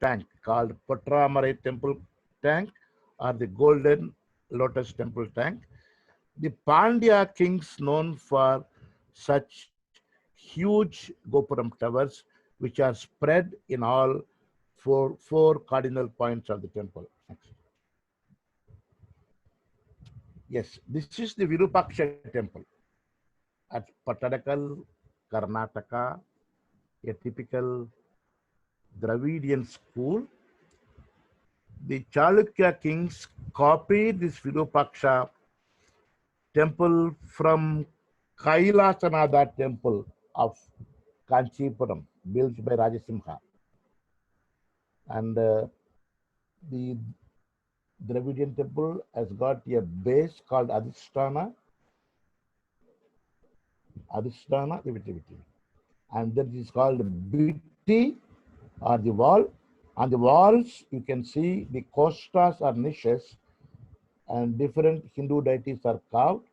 tank called Patramarai temple tank or the golden lotus temple tank. The Pandya kings known for such huge Gopuram towers, which are spread in all four cardinal points of the temple. Yes, this is the Virupaksha temple at Pattadakal, Karnataka, a typical Dravidian school. The Chalukya kings copied this Virupaksha temple from Kailasanada temple of Kanchipuram, built by Rajasimha. And the Dravidian temple has got a base called Adhisthana, and that is called Bitti or the wall. On the walls, you can see the kostas or niches, and different Hindu deities are carved.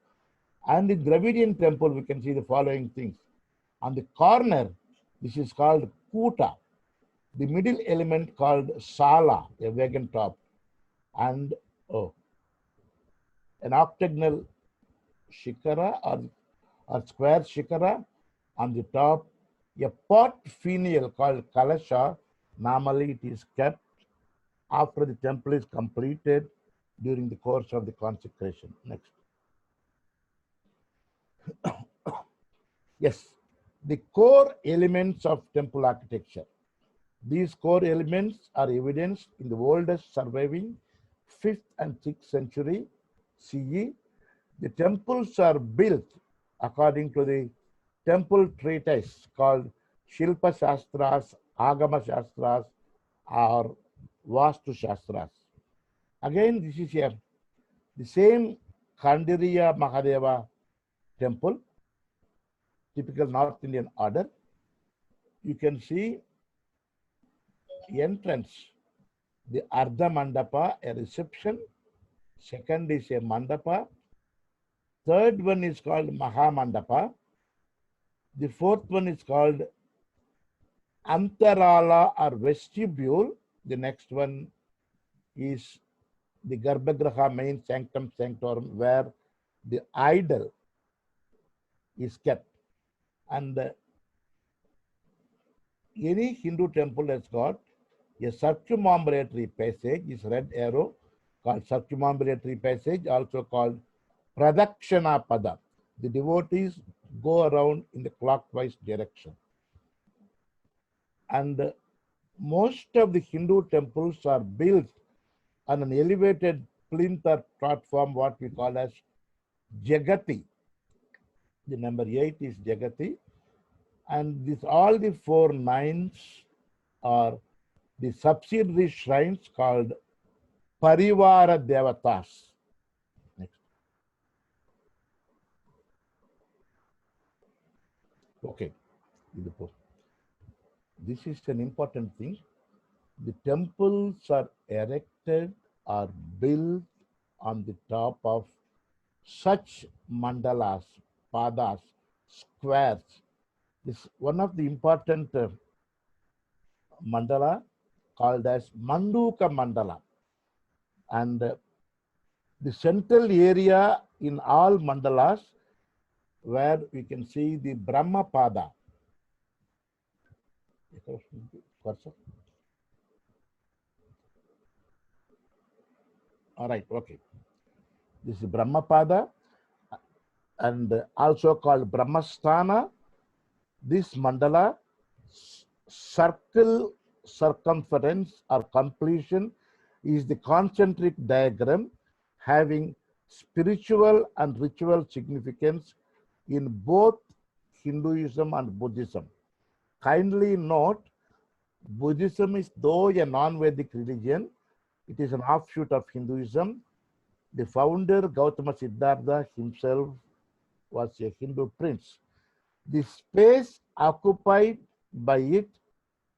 And in Dravidian temple, we can see the following things. On the corner, this is called Kuta. The middle element called Sala, a wagon top, and an octagonal shikara or square shikara. On the top, a pot finial called Kalasha. Normally, it is kept after the temple is completed during the course of the consecration. Next. Yes, the core elements of temple architecture. These core elements are evidenced in the oldest surviving 5th and 6th century CE. The temples are built according to the temple treatise called Shilpa Shastras, Agama Shastras, or Vastu Shastras. Again, this is the same Khandiriya Mahadeva temple, typical North Indian order. You can see entrance, the Ardha Mandapa, a reception. Second is a Mandapa. Third one is called Maha Mandapa. The fourth one is called Antarala or vestibule. The next one is the Garbhagraha, main sanctum sanctorum, where the idol is kept. And any Hindu temple has got a circumambulatory passage, is red arrow, called circumambulatory passage, also called Pradakshana Pada. The devotees go around in the clockwise direction. And most of the Hindu temples are built on an elevated plinth or platform, what we call as Jagati. The number 8 is Jagati. And this, all the 4 nines are the subsidiary shrines called Parivara Devatas. Next. Okay. This is an important thing. The temples are erected or built on the top of such mandalas, padas, squares. This one of the important mandala called as Manduka Mandala. And the central area in all mandalas where we can see the Brahma Pada. All right, okay. This is Brahmapada and also called Brahmasthana. This mandala circle circumference or completion is the concentric diagram having spiritual and ritual significance in both Hinduism and Buddhism. Kindly note, Buddhism is though a non-Vedic religion, it is an offshoot of Hinduism. The founder, Gautama Siddhartha himself, was a Hindu prince. The space occupied by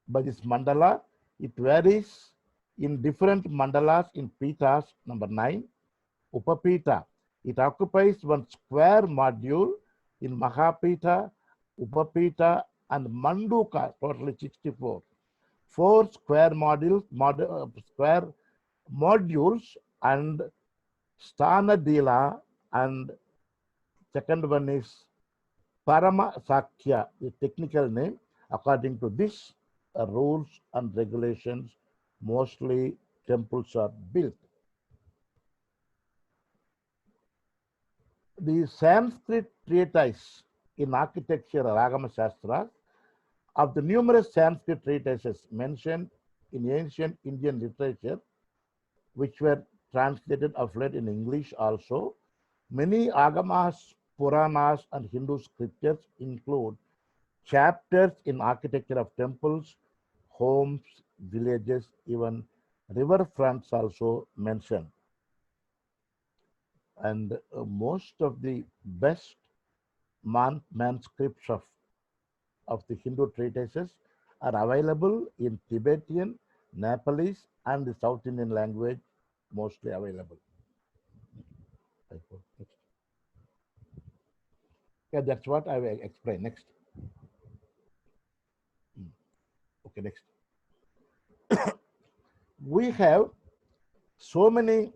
this mandala, it varies in different mandalas in Pitas, number 9. Upapita, it occupies one square module in Mahapita, Upapita, and Manduka, totally 64. 4 square modules, and Stanadila, and second one is Parama Sakya, the technical name. According to this rules and regulations, mostly temples are built. The Sanskrit treatise in architecture, Ragama Shastra, of the numerous Sanskrit treatises mentioned in ancient Indian literature, which were translated of late in English also, many Agamas, Puranas, and Hindu scriptures include chapters in architecture of temples, homes, villages, even riverfronts also mentioned. And most of the best manuscripts of the Hindu treatises are available in Tibetan, Nepalese, and the South Indian language, mostly available. Yeah, that's what I will explain next. Okay, next. We have so many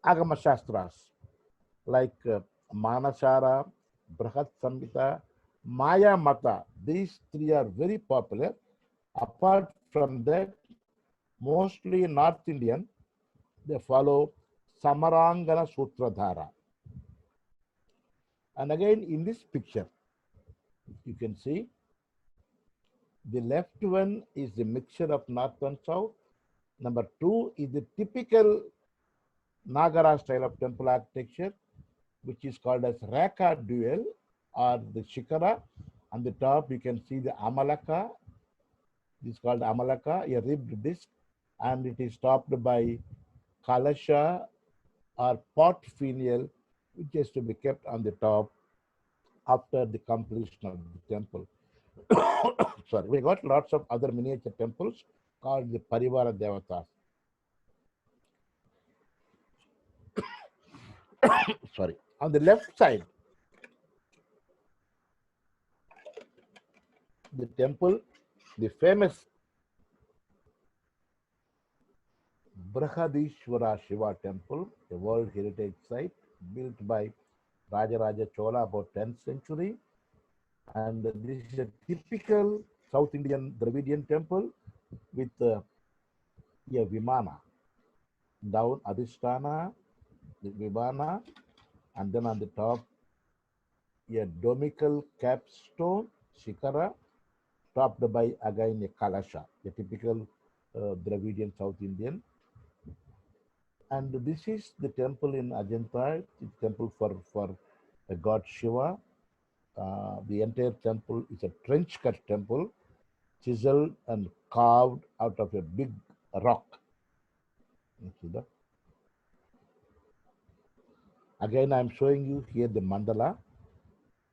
Agama Shastras like Manasara, Brahat Samhita, Maya Mata. These three are very popular. Apart from that, mostly North Indian, they follow Samarangana Sutradhara. And again, in this picture, you can see the left one is the mixture of North and South. Number 2 is the typical Nagara style of temple architecture, which is called as Raka dual or the Shikara. On the top, you can see the Amalaka. This is called Amalaka, a ribbed disc, and it is topped by Kalasha or pot finial, which is to be kept on the top after the completion of the temple. Sorry, we got lots of other miniature temples called the Parivara Devatas. Sorry. On the left side, the temple, the famous Brihadishwara Shiva temple, a World Heritage Site built by Rajaraja Chola about 10th century. And this is a typical South Indian Dravidian temple with a Vimana. Down Adhisthana, the Vimana, and then on the top, a domical capstone, Shikara, topped by again a Kalasha, a typical Dravidian South Indian. And this is the temple in Ajanta, the temple for God Shiva. The entire temple is a trench cut temple, chiseled and carved out of a big rock. You see that? Again, I'm showing you here the mandala.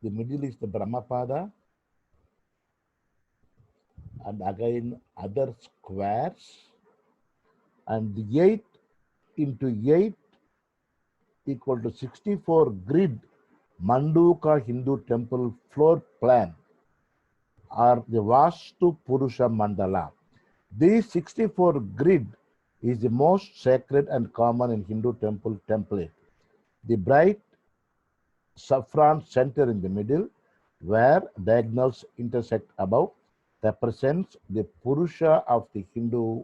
The middle is the Brahmapada, and again other squares, and the 8 into 8 equal to 64 grid Manduka Hindu temple floor plan are the Vastu Purusha Mandala. This 64 grid is the most sacred and common in Hindu temple template. The bright saffron center in the middle, where diagonals intersect above, represents the Purusha of the Hindu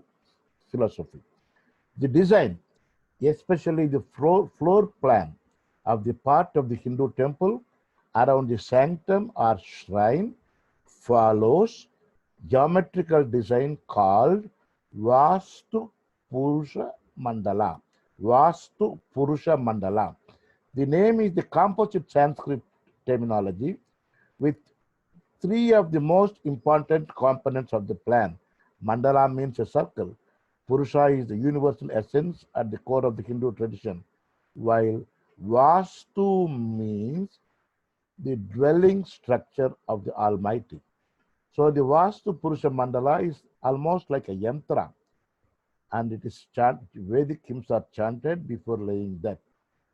philosophy. The design, especially the floor plan of the part of the Hindu temple around the sanctum or shrine, follows geometrical design called Vastu Purusha Mandala. Vastu Purusha Mandala. The name is the composite Sanskrit terminology with 3 of the most important components of the plan. Mandala means a circle. Purusha is the universal essence at the core of the Hindu tradition, while Vastu means the dwelling structure of the Almighty. So the Vastu Purusha Mandala is almost like a yantra, and it is Vedic hymns are chanted before laying that.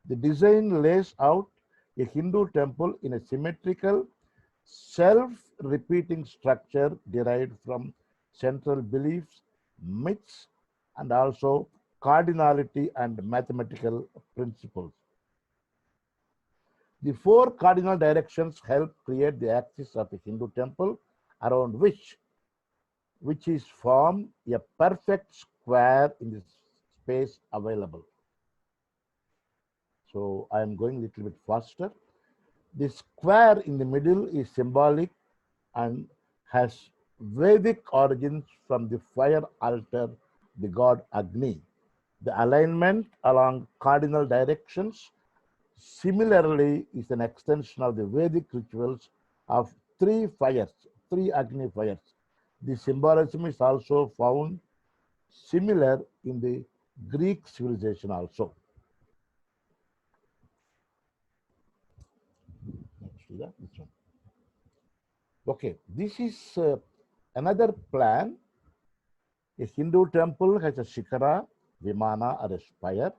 The design lays out a Hindu temple in a symmetrical, self-repeating structure derived from central beliefs, myths, and also cardinality and mathematical principles. The four cardinal directions help create the axis of a Hindu temple, around which is formed a perfect square in the space available. So I am going a little bit faster. The square in the middle is symbolic and has Vedic origins from the fire altar, the god Agni. The alignment along cardinal directions similarly is an extension of the Vedic rituals of three Agni fires. The symbolism is also found similar in the Greek civilization also. This one. Okay, this is another plan. A Hindu temple has a shikara, vimana, or a spire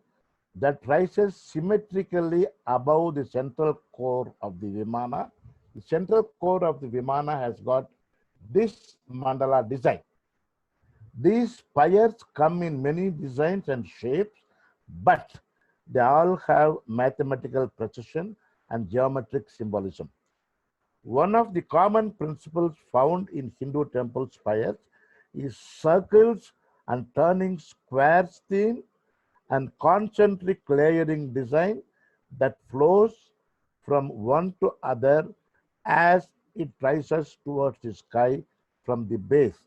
that rises symmetrically above the central core of the vimana. The central core of the vimana has got this mandala design. These spires come in many designs and shapes, but they all have mathematical precision and geometric symbolism. One of the common principles found in Hindu temple spires is circles and turning squares theme and concentric layering design that flows from one to other as it rises towards the sky from the base.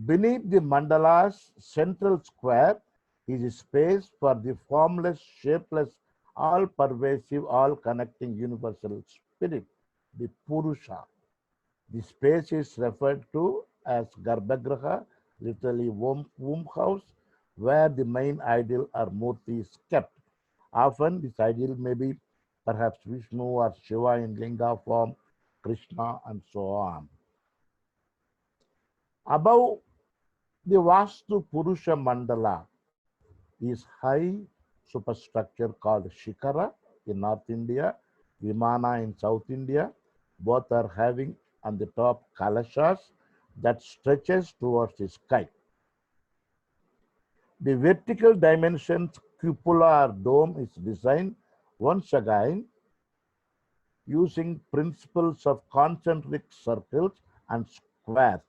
Beneath the mandala's central square is a space for the formless, shapeless, all-pervasive, all-connecting universal spirit, the Purusha. The space is referred to as Garbhagraha, literally womb house, where the main ideal or murti is kept. Often this ideal may be perhaps Vishnu or Shiva in Linga form, Krishna, and so on. Above the Vastu Purusha Mandala is high superstructure called Shikara in North India, Vimana in South India. Both are having on the top kalashas that stretches towards the sky. The vertical dimensions cupola or dome is designed once again using principles of concentric circles and squares.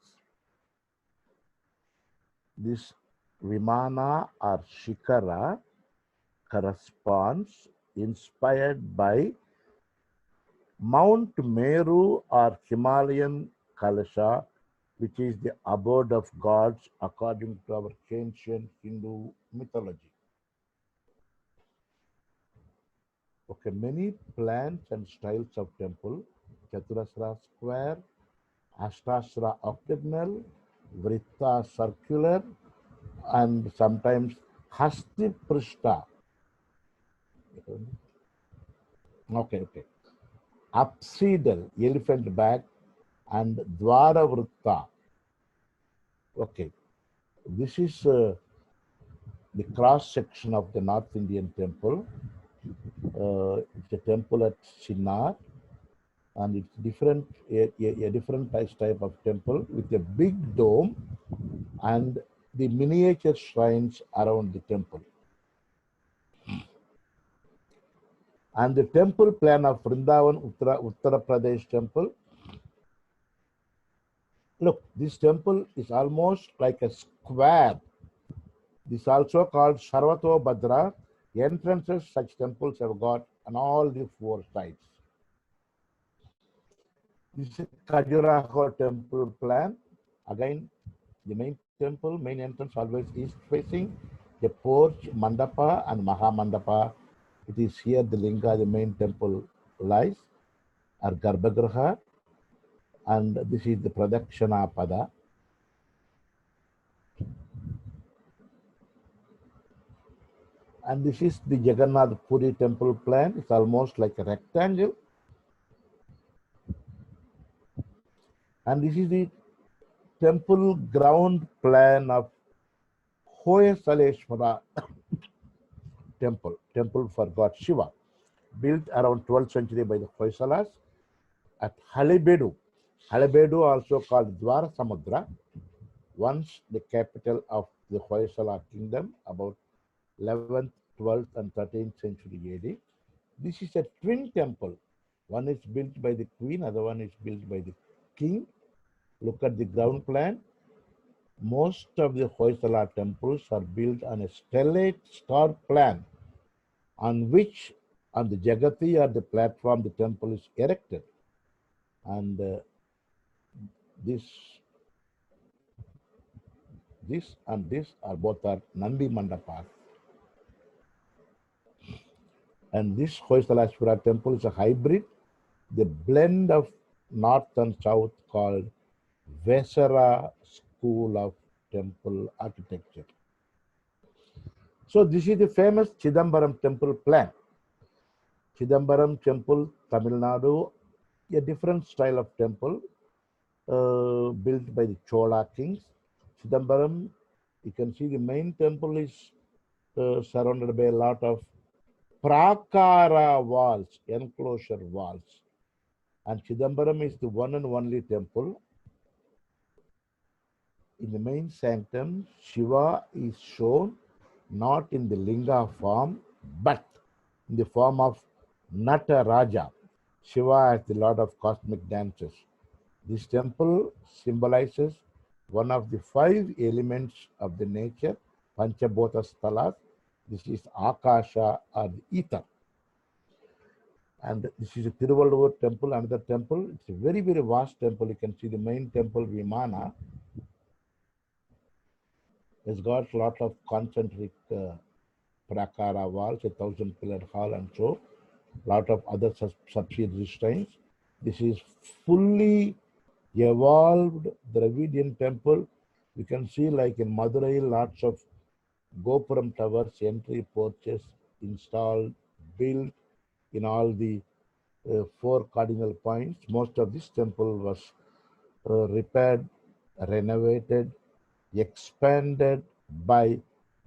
This Vimana or Shikara corresponds inspired by Mount Meru or Himalayan Kalasha, which is the abode of gods according to our ancient Hindu mythology. Okay, many plans and styles of temple, Chaturasra square, Ashtasra octagonal, Vritta circular, and sometimes Hasti Prishta. Okay. Apsidal, elephant back, and Dwara Vritta. Okay, this is the cross section of the North Indian temple. It's a temple at Sinnar, and it's different, a different type of temple with a big dome and the miniature shrines around the temple. And the temple plan of Vrindavan Uttara Pradesh temple. Look, this temple is almost like a square. This is also called Sarvato Bhadra. Entrances, such temples have got on all the four sides. This is Khajuraho temple plan. Again, the main temple, main entrance always east facing. The porch, Mandapa and Mahamandapa. It is here the Linga, the main temple lies, or Garbhagraha. And this is the Pradakshana Pada. And this is the Jagannath Puri temple plan. It's almost like a rectangle. And this is the temple ground plan of Hoysaleshwara temple for god Shiva, built around 12th century by the Hoysalas at Halebedu, Halebedu, also called Dwara Samudra, once the capital of the Hoysala kingdom, about 11th, 12th, and 13th century AD. This is a twin temple. One is built by the queen, other one is built by the king. Look at the ground plan. Most of the Hoysala temples are built on a stellate star plan on which, on the Jagati or the platform, the temple is erected. And this, this and this are both are Nandi Mandapas. And this Hoysalashvara temple is a hybrid, the blend of north and south, called Vesara School of Temple Architecture. So this is the famous Chidambaram temple plan. Chidambaram temple, Tamil Nadu, a different style of temple built by the Chola kings. Chidambaram, you can see the main temple is surrounded by a lot of prakara walls, enclosure walls. And Chidambaram is the one and only temple. In the main sanctum, Shiva is shown not in the linga form, but in the form of Nataraja. Shiva as the lord of cosmic dances. This temple symbolizes one of the 5 elements of the nature, Panchabhota Sthalas. This is Akasha or the ether. And this is a Tiruvalluvar temple, another temple. It's a very, very vast temple. You can see the main temple, Vimana. It's got a lot of concentric prakara walls, a 1,000-pillar hall, and so a lot of other subsidiary shrines. This is fully evolved Dravidian temple. You can see, like in Madurai, lots of Gopuram towers, entry porches installed, built in all the 4 cardinal points. Most of this temple was repaired, renovated, expanded by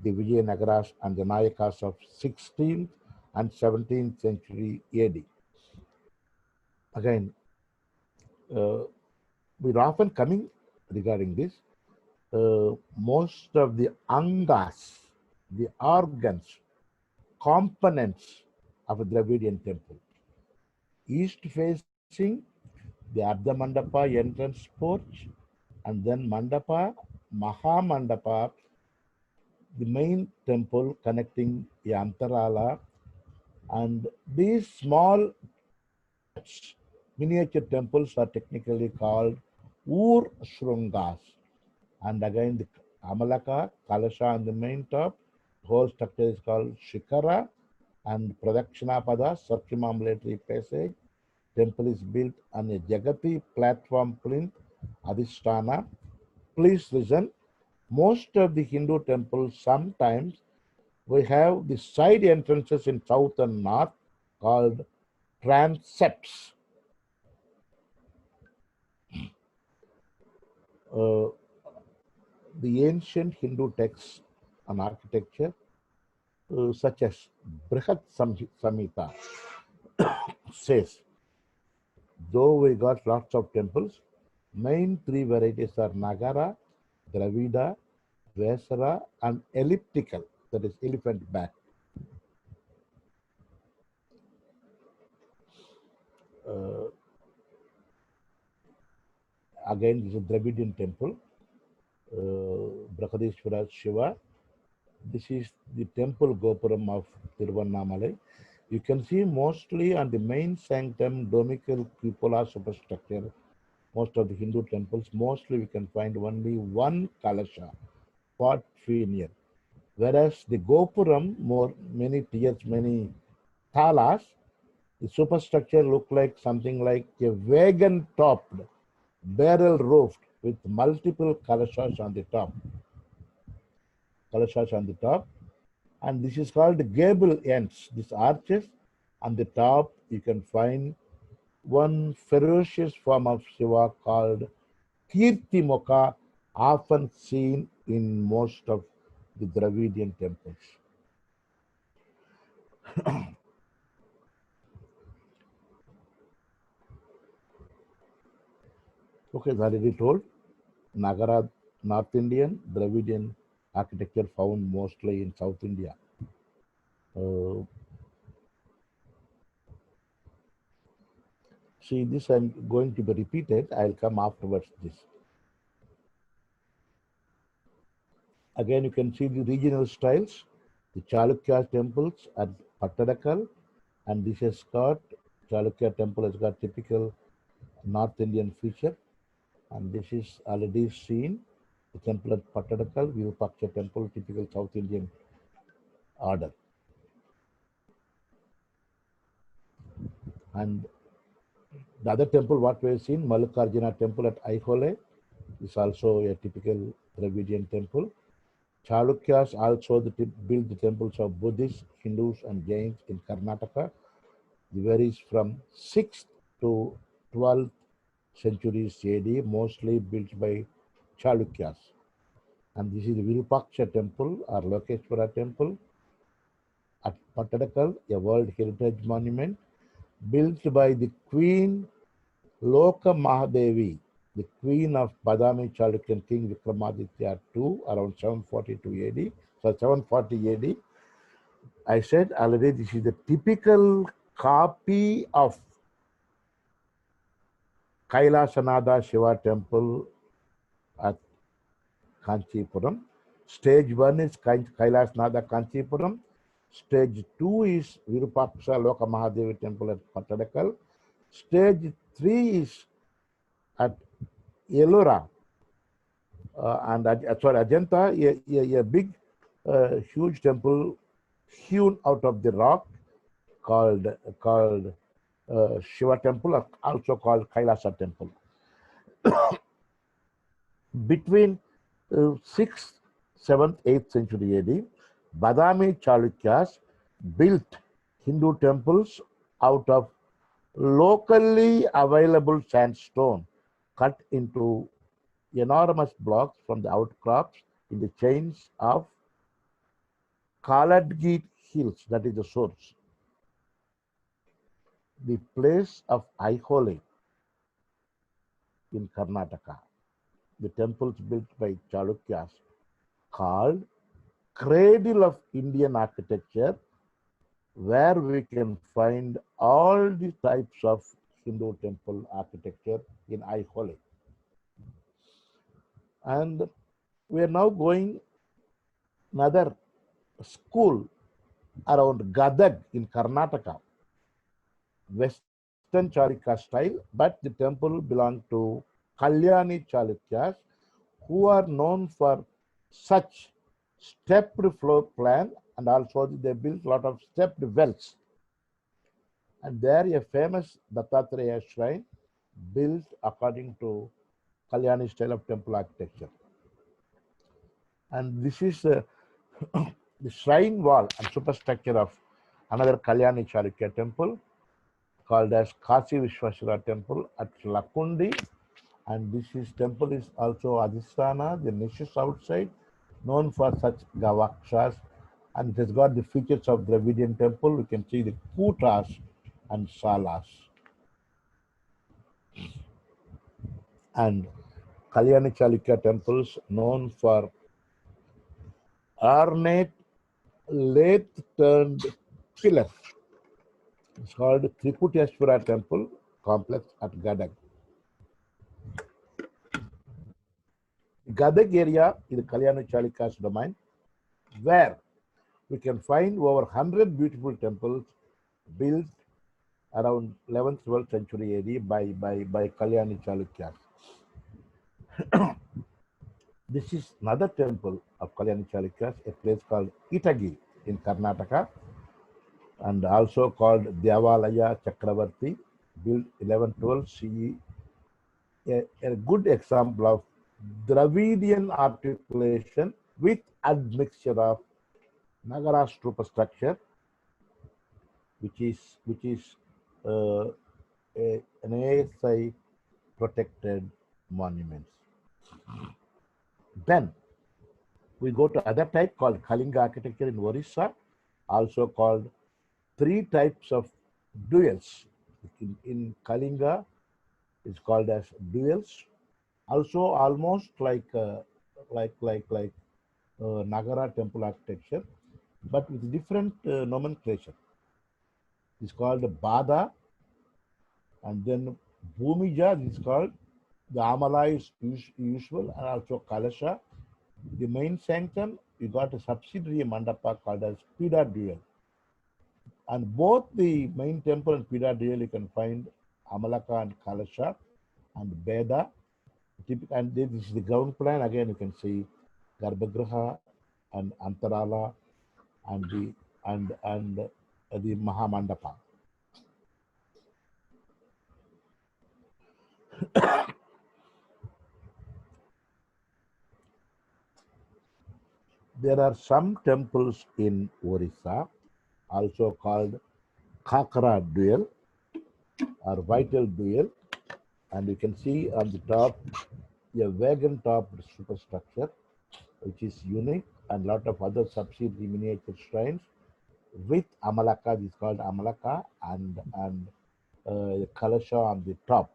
the Vijayanagaras and the Nayakas of 16th and 17th century AD. Again, we're often coming regarding this. Most of the angas, the organs, components of a Dravidian temple. East facing, the Ardha Mandapa entrance porch, and then Mandapa, Maha Mandapa, the main temple connecting the Antarala, and these small miniature temples are technically called Ur Shrungas. And again, the Amalaka, Kalasha on the main top, the whole structure is called Shikara, and Pradakshinapada, circumambulatory passage. Temple is built on a Jagati platform plinth, Adhisthana. Please listen. Most of the Hindu temples, sometimes we have the side entrances in south and north called transepts. The ancient Hindu texts on architecture, such as Brihat Samhita, says, though we got lots of temples, main 3 varieties are Nagara, Dravida, Vesara, and elliptical, that is elephant back. Again, this is a Dravidian temple, Brahadishwara Shiva. This is the temple Gopuram of Tiruvannamalai. You can see mostly on the main sanctum, domical cupola superstructure, most of the Hindu temples, mostly we can find only one Kalasha, pot finial. Whereas the Gopuram, many tiers, many talas, the superstructure look like something like a wagon-topped, barrel-roofed with multiple kalashas on the top. And this is called gable ends. These arches on the top, you can find one ferocious form of Shiva called Kirtimukha, often seen in most of the Dravidian temples. Okay, as already told, Nagara, North Indian, Dravidian architecture found mostly in South India. Uh, See, this I'm going to be repeated. I'll come afterwards this. Again, you can see the regional styles. The Chalukya temples at Pattadakal, and this has got Chalukya temple has got typical North Indian feature, and this is already seen. The temple at Pattadakal, Virupaksha temple, typical South Indian order. And the other temple, what we have seen, Mallikarjuna temple at Aihole, is also a typical Dravidian temple. Chalukyas also built the temples of Buddhists, Hindus, and Jains in Karnataka. It varies from 6th to 12th centuries AD, mostly built by Chalukyas. And this is the Virupaksha temple or Lokeshwara temple at Pattadakal, a World Heritage Monument built by the Queen Loka Mahadevi, the queen of Badami Chalukyan King Vikramaditya II, around 742 AD. So 740 AD. I said already this is the typical copy of Kailasanada Shiva temple at Kanchipuram. Stage 1 is Kailasnada Kanchipuram. Stage 2 is Virupaksha Loka Mahadevi temple at Pattadakal. Stage 3 is at Ellora, and Ajanta, a big, huge temple hewn out of the rock called Shiva temple, also called Kailasa temple. Between 6th, 7th, 8th century AD, Badami Chalukyas built Hindu temples out of locally available sandstone cut into enormous blocks from the outcrops in the chains of Kaladgit hills, that is the source. The place of Aihole in Karnataka, the temples built by Chalukyas, called cradle of Indian architecture, where we can find all the types of Hindu temple architecture in Aihole. And we are now going another school around Gadag in Karnataka, Western Charika style, but the temple belonged to Kalyani Chalukyas, who are known for such stepped floor plan, and also they built a lot of stepped wells. And there a famous Dattatreya shrine built according to Kalyani style of temple architecture. And this is the shrine wall and superstructure of another Kalyani Charukya temple called as Kasi Vishwaswara temple at Lakundi. And this temple is also Adhisthana, the niches outside, known for such gavakshas. And it has got the features of Dravidian temple. We can see the kutas and salas. And Kalyani Chalukya temples known for ornate lathe-turned pillars. It's called Triputeshwara temple complex at Gadag. Gadag area is the Kalyani Chalukya's domain, where we can find over 100 beautiful temples built around 11th, 12th century AD by Kalyani Chalukyas. This is another temple of Kalyani Chalukyas, a place called Itagi in Karnataka, and also called Devalaya Chakravarti, built 1112 CE, a good example of Dravidian articulation with admixture of Nagara stupa structure, which is an ASI protected monuments. Then we go to other type called Kalinga architecture in Orissa, also called three types of duels. In Kalinga, it's called as duels. Also almost like Nagara temple architecture, but with different nomenclature. It's called Bada, and then Bhumija is called the Amala is usual, and also Kalasha. The main sanctum, you got a subsidiary mandapa called as Pida Duel. And both the main temple and Pida Duel you can find Amalaka and Kalasha and Beda. And this is the ground plan. Again, you can see Garbhagriha and Antarala and the Mahamandapa. There are some temples in Orissa, also called Khakra Duel or Vital Duel, and you can see on the top a wagon top superstructure, which is unique, and lot of other subsidiary miniature shrines with Amalaka. This is called Amalaka and Kalasha on the top.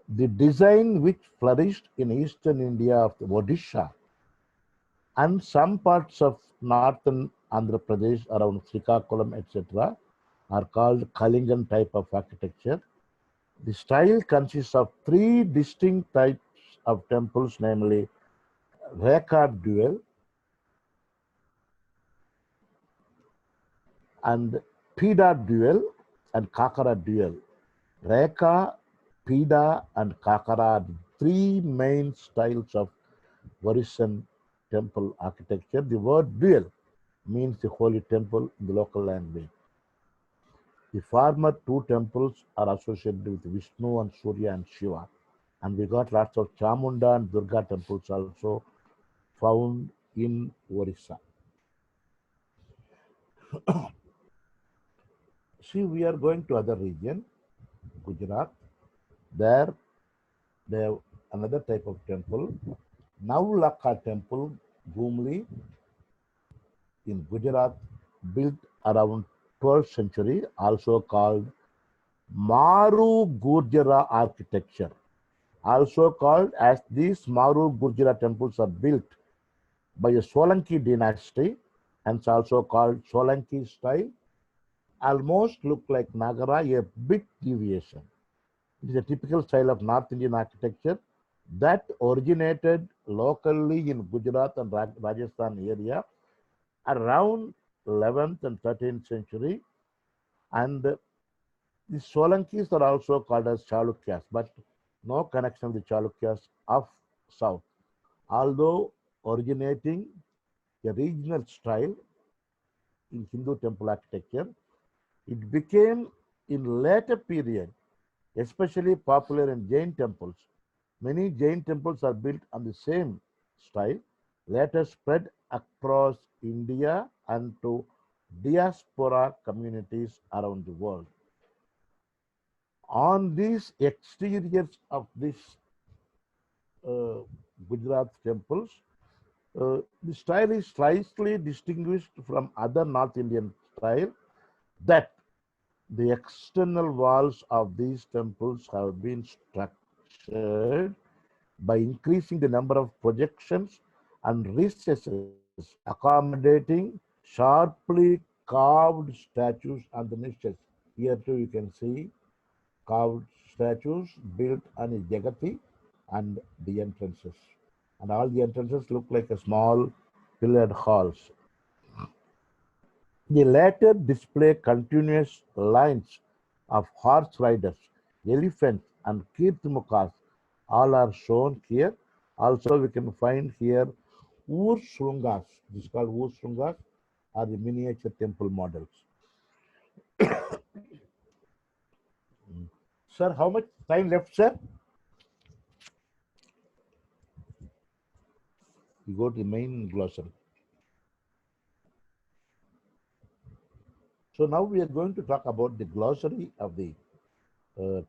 The design which flourished in eastern India of the Odisha and some parts of northern Andhra Pradesh around Srikakulam, etc., are called Kalingan type of architecture. The style consists of three distinct types of temples, namely Reka Duel and Pida Duel and Kakara Duel. Reka, Pida, and Kakara are the three main styles of Orissan temple architecture. The word duel means the holy temple in the local language. The former two temples are associated with Vishnu and Surya and Shiva. And we got lots of Chamunda and Durga temples also found in Orissa. See, we are going to other region, Gujarat. There they have another type of temple, Navlakha temple, Gumli in Gujarat, built around 12th century, also called Maru Gurjara architecture. Also called as these Maru Gurjara temples are built by a Solanki dynasty, and it's also called Solanki style. Almost look like Nagara, a bit deviation. It is a typical style of North Indian architecture that originated locally in Gujarat and Rajasthan area around 11th and 13th century. And the Solankis are also called as Chalukyas, but no connection with the Chalukyas of South. Although originating a regional style in Hindu temple architecture, it became in later period especially popular in Jain temples. Many Jain temples are built on the same style, later spread across India and to diaspora communities around the world. On these exteriors of these Gujarat temples, the style is slightly distinguished from other North Indian style that the external walls of these temples have been structured by increasing the number of projections and recesses, accommodating sharply carved statues and the niches. Here too you can see carved statues built on a Jagati and the entrances. And all the entrances look like a small pillared halls. The latter display continuous lines of horse riders, elephants, and kirtimukas. All are shown here. Also, we can find here Urshungas. This is called Urshungas, are the miniature temple models. Sir, how much time left, sir? We go to the main glossary. So now we are going to talk about the glossary of the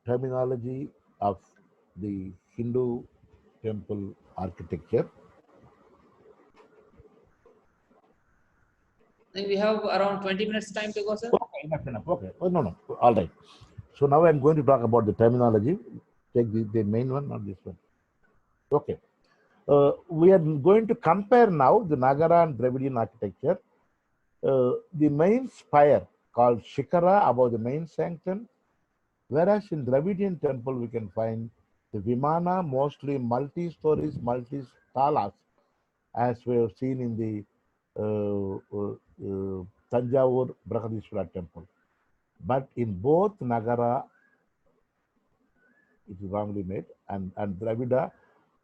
terminology of the Hindu temple architecture. I think we have around 20 minutes time to go, sir. Okay, enough. Okay. Oh, no. All right. So now I'm going to talk about the terminology. Take the main one, not this one. Okay. We are going to compare now the Nagara and Dravidian architecture. The main spire called Shikara above the main sanctum, whereas in Dravidian temple we can find the Vimana, mostly multi-stories, multi-talas, as we have seen in the Tanjavur Brahadishwara temple. But in both Nagara, it is wrongly made, and Dravida,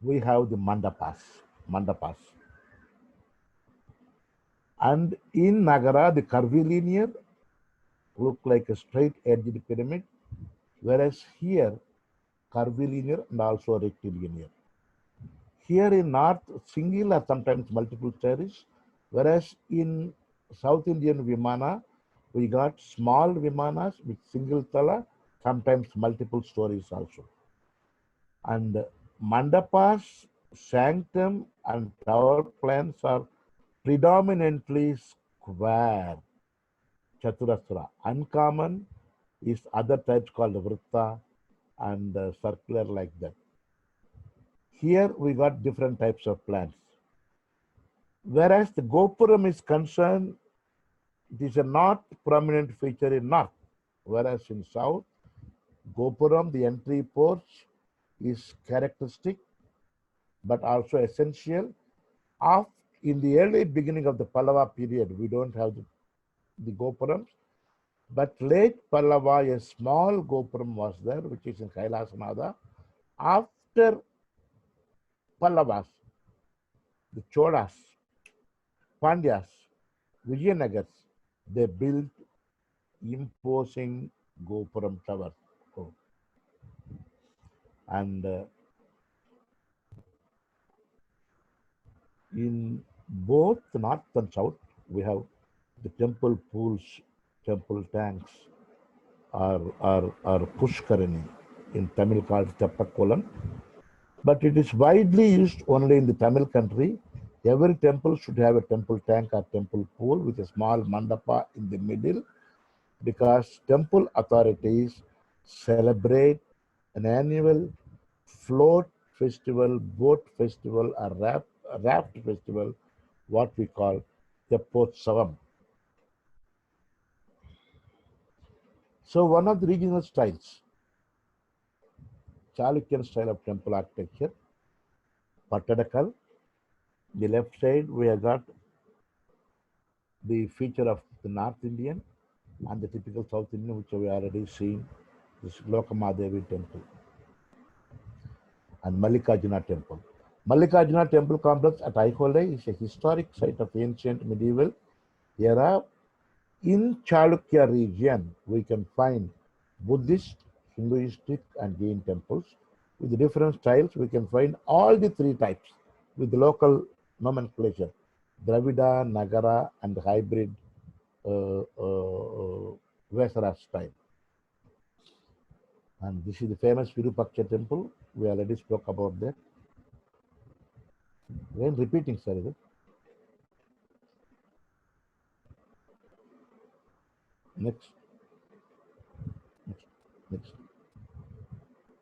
we have the mandapas. And in Nagara, the curvilinear look like a straight edged pyramid, whereas here, curvilinear and also rectilinear. Here in North, single or sometimes multiple stories, whereas in South Indian Vimana, we got small Vimanas with single tala, sometimes multiple stories also. And mandapas, sanctum, and tower plans are predominantly square, chaturasra. Uncommon is other types called vritta and circular like that. Here we got different types of plans. Whereas the Gopuram is concerned, it is a not prominent feature in north, whereas in south, Gopuram, the entry porch, is characteristic but also essential. Of in the early beginning of the Pallava period, we don't have the Gopurams, but late Pallava, a small Gopuram was there, which is in Kailasanada. After Pallavas, the Cholas, Pandyas, Vijayanagars, they built imposing Gopuram towers. Oh. And in both north and south, we have the temple pools, temple tanks, or Pushkarini, in Tamil called Teppakolam. But it is widely used only in the Tamil country. Every temple should have a temple tank or temple pool with a small mandapa in the middle, because temple authorities celebrate an annual float festival, boat festival, or raft festival, what we call Teppotsavam. So one of the regional styles, Chalukyan style of temple architecture, Pattadakal. The left side we have got the feature of the North Indian and the typical South Indian, which we already seen, this Lokamadevi temple and Mallikarjuna temple. Mallikarjuna temple complex at Aikole is a historic site of ancient medieval era. In Chalukya region, we can find Buddhist, Hinduistic, and Jain temples with different styles. We can find all the three types with local nomenclature: Dravida, Nagara, and hybrid Vesara style. And this is the famous Virupaksha temple. We already spoke about that. When repeating, sir, is it? Next, next,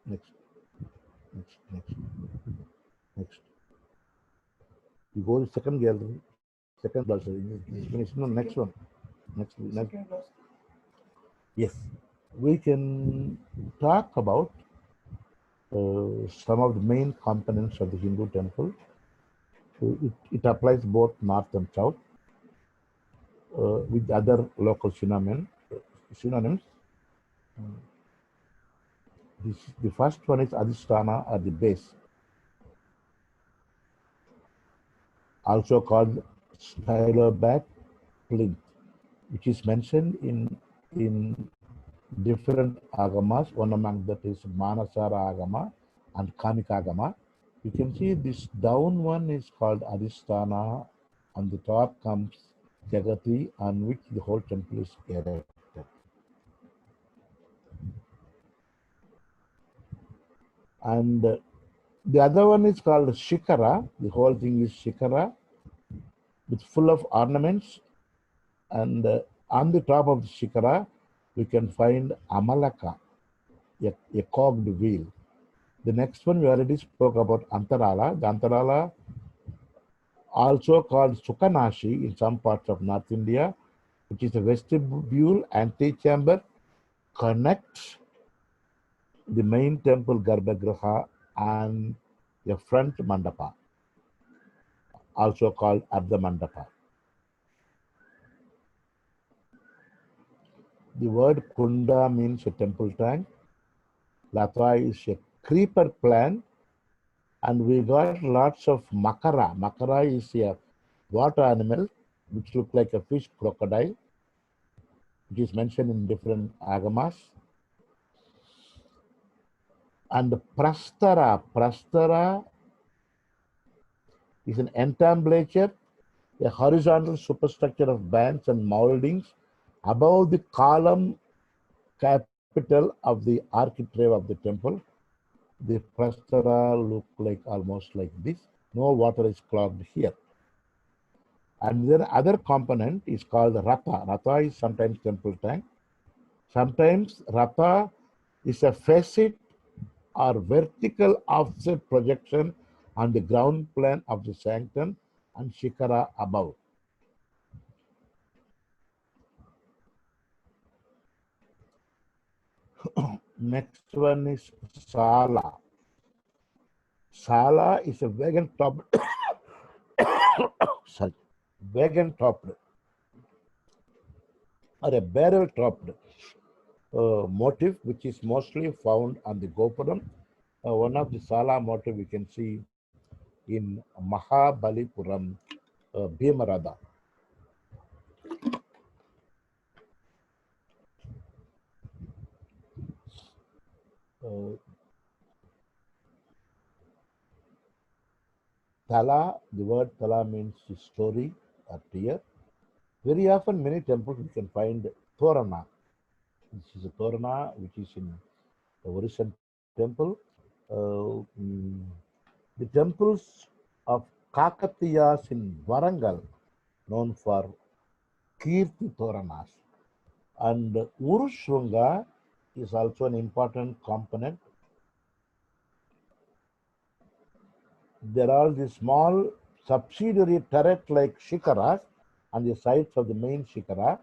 next, next, next. You go to second gallery, second gallery. Finish. No, next one. Next. Yes, we can talk about some of the main components of the Hindu temple. So it applies both north and south with other local synonyms. The first one is Adhisthana, or the base, also called styloback plinth, which is mentioned in different agamas. One among that is Manasara Agama and Kamika Agama. You can see this down one is called Adhisthana. On the top comes Jagati, on which the whole temple is erected. And the other one is called Shikara. The whole thing is Shikara with full of ornaments. And on the top of the Shikara, we can find Amalaka, a cogged wheel. The next one we already spoke about Antarala. The Antarala, also called Sukanashi in some parts of North India, which is a vestibule antechamber, connects the main temple Garbhagriha and a front mandapa, also called Ardha Mandapa. The word Kunda means a temple tank. Lata is a creeper plant, and we got lots of makara. Makara is a water animal which look like a fish crocodile, which is mentioned in different agamas. And prastara is an entablature, a horizontal superstructure of bands and moldings above the column capital of the architrave of the temple. The prastara look like almost like this. No water is clogged here. And then other component is called Ratha. Ratha is sometimes temple tank. Sometimes Ratha is a facet or vertical offset projection on the ground plan of the sanctum and Shikara above. Next one is Sala. Sala is a wagon topped sorry, wagon topped or a barrel topped motif which is mostly found on the Gopuram. One of the Sala motif we can see in Mahabalipuram, Bhimarada. Tala, the word Tala means story or tier. Very often, many temples you can find Torana. This is a Torana which is in the Orissa temple. The temples of Kakatiyas in Varangal, known for Kirti Toranas. And Urushrunga is also an important component. There are these small subsidiary turret-like shikaras on the sides of the main shikara.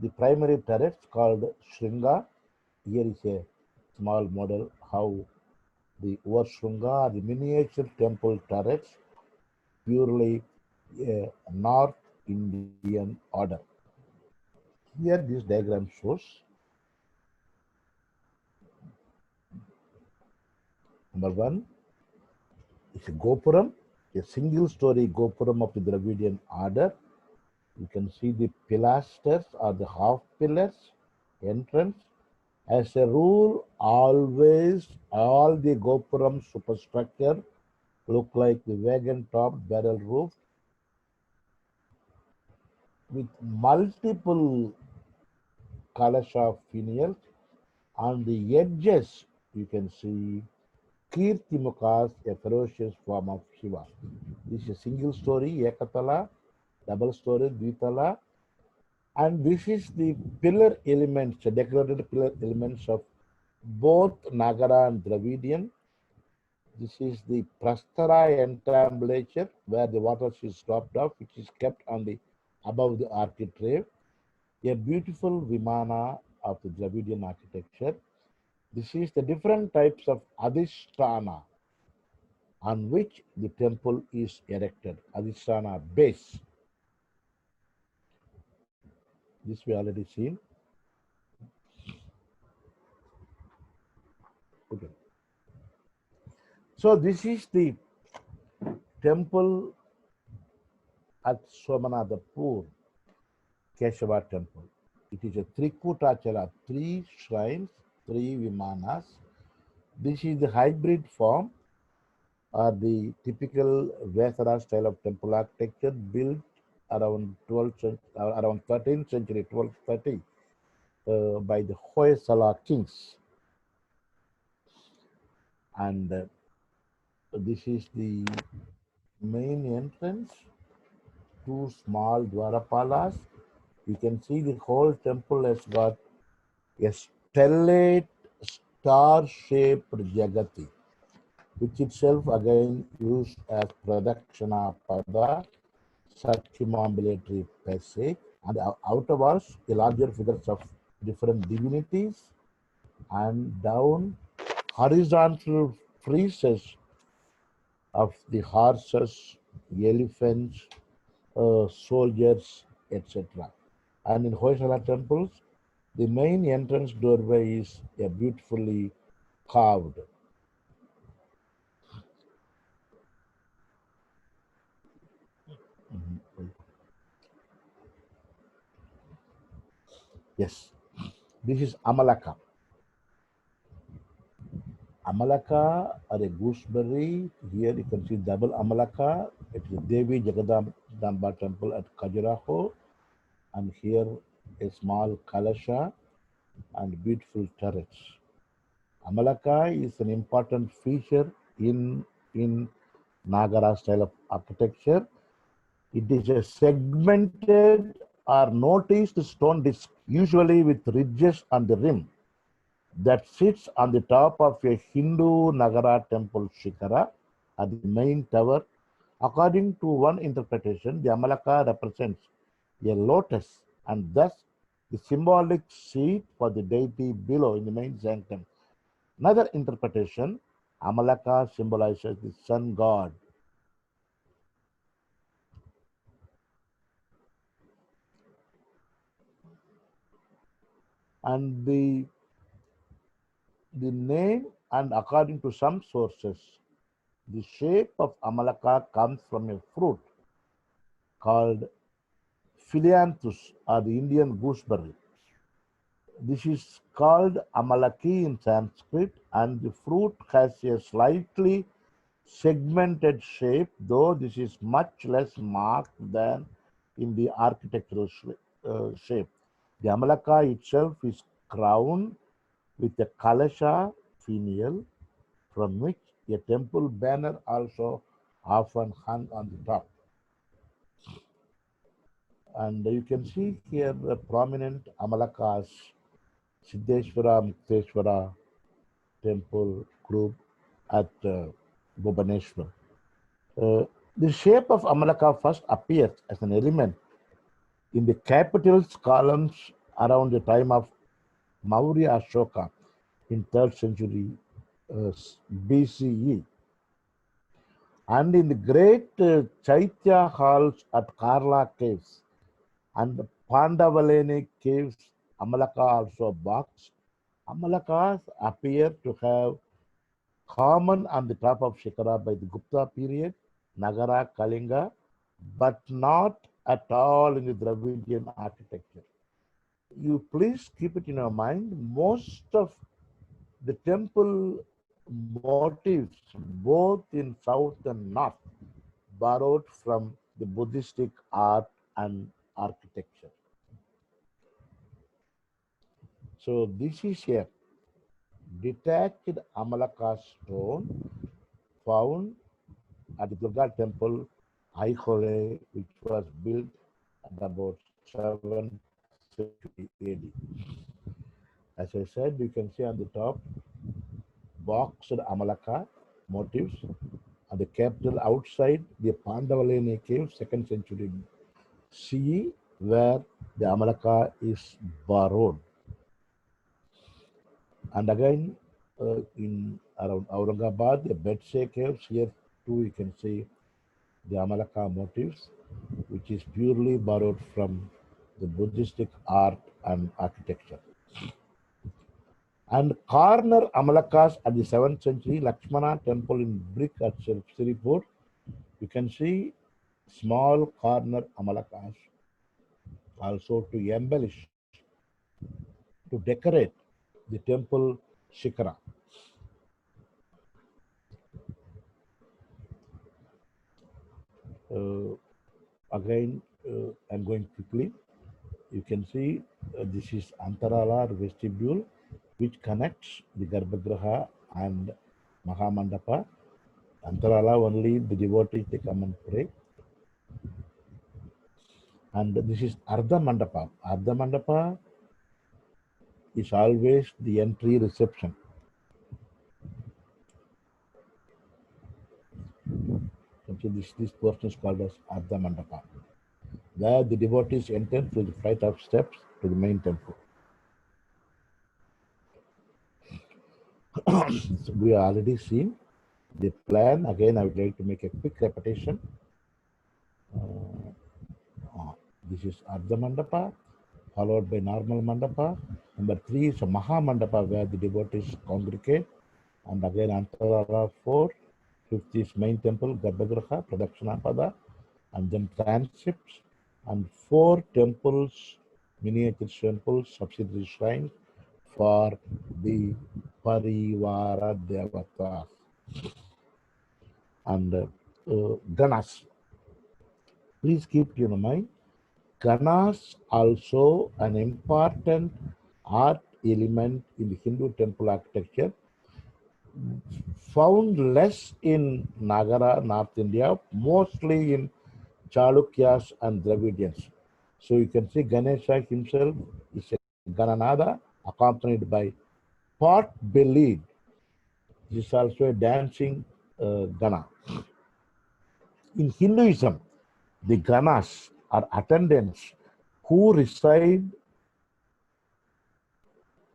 The primary turrets called Shringa. Here is a small model how the Urushrunga, the miniature temple turrets, purely North Indian order. Here this diagram shows number one is a Gopuram, a single story Gopuram of the Dravidian order. You can see the pilasters or the half pillars, entrance. As a rule, always all the Gopuram superstructure look like the wagon top barrel roof with multiple Kalasha finials. On the edges, you can see Kirtimukhas, a ferocious form of Shiva. This is a single story, Ekatala, double story, Dvitala, and this is the pillar elements, the decorated pillar elements of both Nagara and Dravidian. This is the Prastara entablature where the water is dropped off, which is kept on the above the architrave. A beautiful Vimana of the Dravidian architecture. This is the different types of Adhisthana on which the temple is erected. Adhisthana base. This we already seen. Okay. So this is the temple at Somanatapur, Keshava temple. It is a Trikutachala, 3 shrines, 3 vimanas. This is the hybrid form or the typical Vesara style of temple architecture built around 13th century, 1230, by the Hoysala kings. And this is the main entrance, 2 small Dwarapalas. You can see the whole temple has got a stellate star-shaped Jagati. which itself again used as Pradakshana Pada, circumambulatory passage, and the outer walls, the larger figures of different divinities, and down horizontal friezes of the horses, elephants, soldiers, etc. And in Hoysala temples, the main entrance doorway is a beautifully carved. Yes, this is Amalaka. Amalaka or a gooseberry. Here you can see double Amalaka. It is Devi Jagadamba temple at Khajuraho. And here a small Kalasha and beautiful turrets. Amalaka is an important feature in Nagara style of architecture. It is a segmented or noticed stone disc, usually with ridges on the rim, that sits on the top of a Hindu Nagara temple Shikara at the main tower. According to one interpretation, the Amalaka represents a lotus and thus the symbolic seat for the deity below in the main sanctum. Another interpretation, Amalaka symbolizes the sun god. And the name, and according to some sources, the shape of Amalaka comes from a fruit called Phyllanthus or the Indian gooseberry. This is called Amalaki in Sanskrit, and the fruit has a slightly segmented shape, though this is much less marked than in the architectural shape. The Amalaka itself is crowned with a Kalasha finial, from which a temple banner also often hung on the top. And you can see here the prominent Amalakas, Siddheshwara, Mukteshwara temple group at Bhubaneswar. The shape of Amalaka first appears as an element in the capital's columns around the time of Maurya Ashoka in 3rd century BCE. And in the great Chaitya halls at Karla caves and the Pandavaleni caves, Amalaka also boxed. Amalakas appear to have common on the top of Shikara by the Gupta period, Nagara, Kalinga, but not at all in the Dravidian architecture. You please keep it in your mind, most of the temple motifs, both in south and north, borrowed from the Buddhistic art and architecture. So this is a detached Amalaka stone found at the Durga temple, Aihole, which was built at about 7th century AD. As I said, you can see on the top boxed Amalaka motifs. On the capital outside, the Pandavaleni cave, 2nd century CE, where the Amalaka is borrowed. And again, in around Aurangabad, the Betsy caves, here too you can see the Amalaka motifs, which is purely borrowed from the Buddhistic art and architecture. And corner Amalakas at the 7th century Lakshmana temple in brick at Siripur, you can see small corner Amalakas also to embellish, to decorate the temple Shikara. Again, I'm going quickly. You can see this is Antarala vestibule, which connects the Garbhagraha and Mahamandapa. Antarala only the devotees they come and pray. And this is Ardha Mandapa. Ardha Mandapa is always the entry reception. Actually, this portion is called as Ardha Mandapa, where the devotees enter through the flight of steps to the main temple. So we have already seen the plan. Again, I would like to make a quick repetition. This is Ardha Mandapa, followed by normal Mandapa. Number 3 is a Maha Mandapa, where the devotees congregate. And again, Antara 4. 5th is main temple, Garbhagriha, Pradakshina Pada, and then tranships. And 4 temples, miniature temples, subsidiary shrines for the Parivara Devatas. And Ganas. Please keep in mind, Ganas also an important art element in the Hindu temple architecture, found less in Nagara, North India, mostly in Chalukyas and Dravidians. So you can see Ganesha himself is a Gananada accompanied by pot-bellied. This is also a dancing Gana. In Hinduism, the Ganas are attendants who reside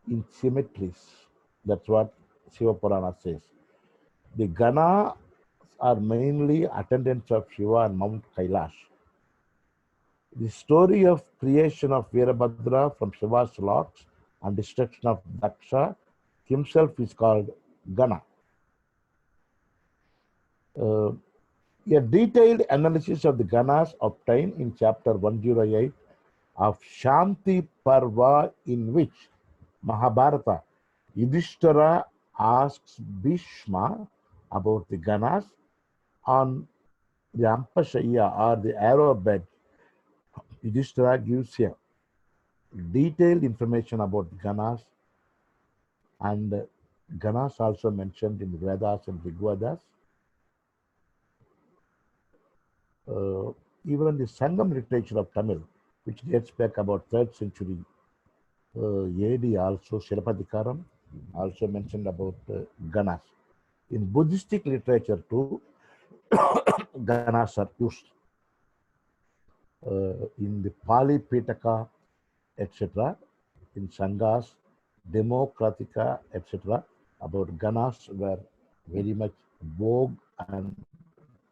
in cemeteries. That's what Shiva Purana says. The Gana are mainly attendants of Shiva and Mount Kailash. The story of creation of Veerabhadra from Shiva's locks and destruction of Daksha himself is called Gana. A detailed analysis of the Ganas obtained in chapter 108 of Shanti Parva, in which Mahabharata, Yudhishthira asks Bhishma about the Ganas on the Ampashaya or the arrow bed. Yudhishthira gives a detailed information about Ganas, and Ganas also mentioned in the Vedas and Rigvedas. Even the Sangam literature of Tamil, which dates back about 3rd century AD, also Shirapadikaram also mentioned about Ganas. In Buddhistic literature too, Ganas are used. In the Pali Pitaka, etc., in Sanghas, Democratica, etc., about Ganas were very much vogue and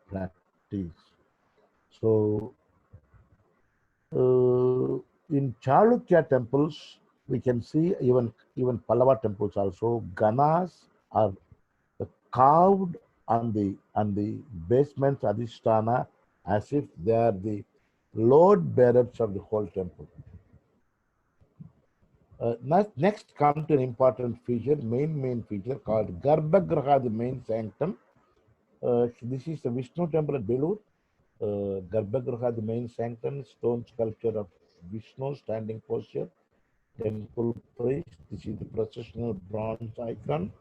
practiced. So, in Chalukya temples, we can see even Pallava temples also, Ganas are carved on the basements Adhisthana as if they are the load bearers of the whole temple. Next come to an important feature, main feature called Garbhagriha, the main sanctum. This is the Vishnu temple at Belur. Garbhagriha, the main sanctum, stone sculpture of Vishnu, standing posture, temple priest. This is the processional bronze icon.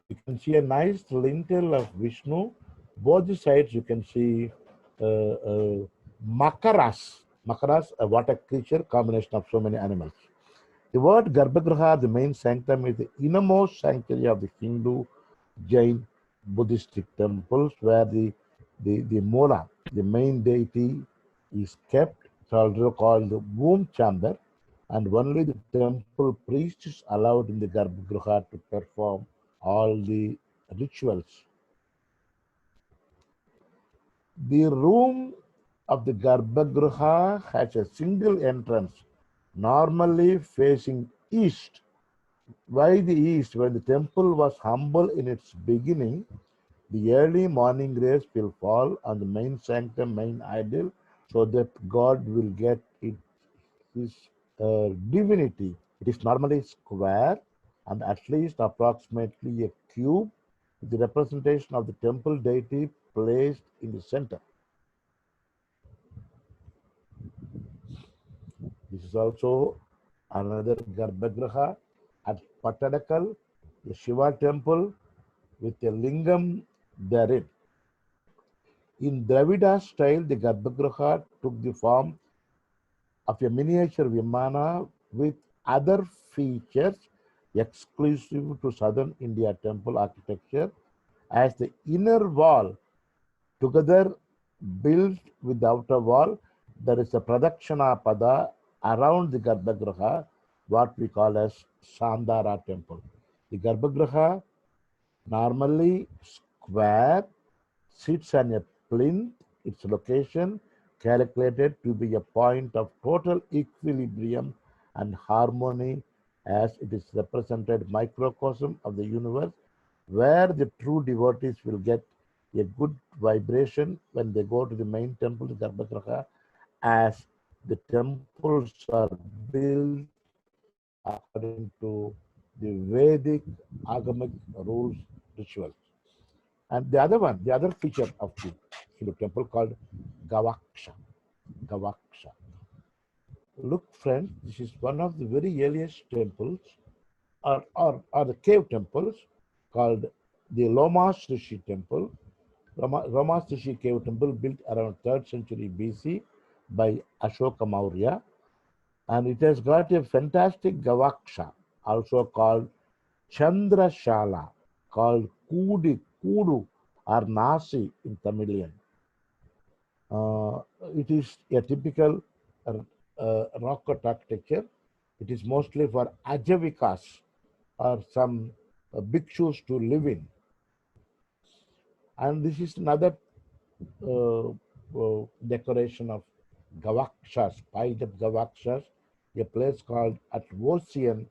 You can see a nice lintel of Vishnu. Both the sides you can see Makaras. Makaras, a water creature, combination of so many animals. The word Garbhagriha, the main sanctum, is the innermost sanctuary of the Hindu, Jain, Buddhistic temples, where the Mola, the main deity, is kept. It's also called the womb chamber, and only the temple priest is allowed in the Garbhagriha to perform all the rituals. The room of the Garbhagriha has a single entrance, normally facing east. Why the east? When the temple was humble in its beginning, the early morning rays will fall on the main sanctum, main idol, so that God will get his divinity. It is normally square and at least approximately a cube, with the representation of the temple deity placed in the center. This is also another Garbhagriha at Pattadakal, a Shiva temple with a lingam therein. In Dravida style, the Garbhagriha took the form of a miniature Vimana with other features exclusive to southern India temple architecture, as the inner wall Together, built with the outer wall, there is a Pradakshana Pada around the Garbhagriha, what we call as Sandara temple. The Garbhagriha, normally square, sits on a plinth. Its location calculated to be a point of total equilibrium and harmony, as it is represented microcosm of the universe, where the true devotees will get a good vibration when they go to the main temple, the Garbhagriha, as the temples are built according to the Vedic agamic rules, rituals. And the other one, the other feature of the Hindu temple called Gavaksha. Gavaksha. Look, friends, this is one of the very earliest temples, or the cave temples, called the Lomas Rishi temple. Lomas Rishi cave temple, built around 3rd century BC by Ashoka Maurya. And it has got a fantastic Gavaksha, also called Chandrashala, called Kudu or Nasi in Tamilian. It is a typical rock cut architecture. It is mostly for Ajavikas or some bhikshus to live in. And this is another decoration of Gavakshas, piled up Gavakshas, a place called Atvosian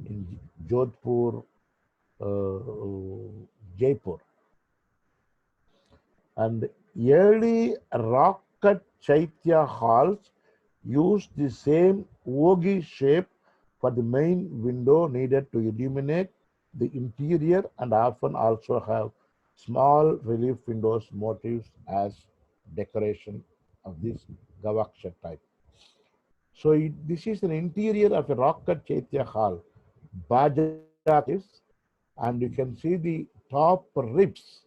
in Jodhpur, Jaipur. And early rock cut Chaitya halls used the same ogee shape for the main window needed to illuminate the interior, and often also have small relief windows motifs as decoration of this Gavaksha type. So this is an interior of a rock cut Chaitya hall, Baja caves, and you can see the top ribs,